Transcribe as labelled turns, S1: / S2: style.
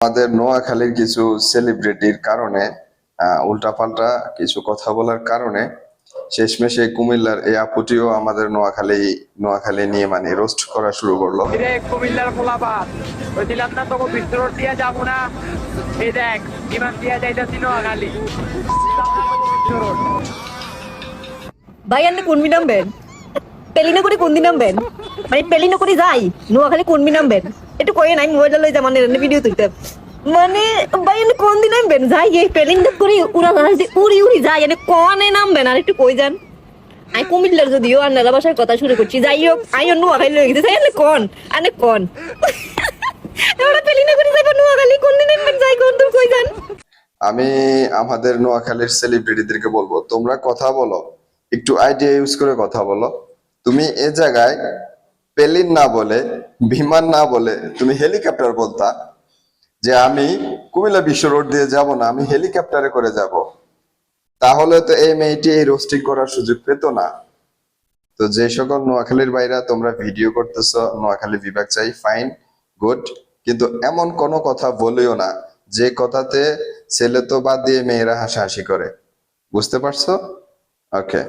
S1: আমাদের নোয়াখালীর কিছু সেলিব্রিটির কারণে উল্টাপাল্টা কিছু কথা বলার কারণে শেষমেশে কুমিল্লার এই আপুটিও আমাদের নোয়াখালী নিয়ে মানে রোস্ট করা শুরু করলো।
S2: কুমিল্লার খোলাপাত বলছিলাম না তোকে বিদ্রোহ দিয়ে যাবো না। এই দেখ বিমান দিয়ে যাইতেছি নোয়াখালী।
S3: ভাই আপনি কোন নামবেন? পেলিনা করে কোন দিন নামবেন? মানে পেলিনা করে যাই নোয়াখালী কোন নামবেন? একটু কয়ে নাই মোবাইলটা লই যা মানে ভিডিও তুলতে মানে ভাই আপনি কোন দিন নামবেন? যাই এই পেলিনা করে উড়া উড়ি উড়ি যাই এনে কনে নামবেন আর একটু কই যান। আই কুমিল্লার যদিও আর নেলা ভাষার কথা শুরু করছি যাই হোক আই নোয়াখালী লই গেছে আনে কোন আনে কোন এবারে পেলিনা করে যাইবা নোয়াখালী কোন দিন নামবেন যাই কোন তুমি কই যান।
S1: আমি আমাদের নোয়াখালীর সেলিব্রিটিদেরকে বলবো, তোমরা কথা বলো, একটু আইডিয়া ইউজ করে কথা বলো। তুমি এ জায়গায় প্লেন না বলে, বিমান না বলে তুমি হেলিকপ্টার বলতা যে আমি কুমিল্লা বিশ্ব রোড দিয়ে যাব না, আমি হেলিকপ্টারে করে যাব, তাহলে তো এই মেয়েটি এই রোস্টিং করার সুযোগ পেত না। তো যে সকল নোয়াখালীর বাইরা তোমরা ভিডিও করতেছো, নোয়াখালী বিভাগ চাই, ফাইন, গুড, কিন্তু এমন কোনো কথা বলিও না যে কথাতে ছেলে তো বাদ দিয়ে মেয়েরা হাসাহাসি করে। বুঝতে পারছো? ওকে।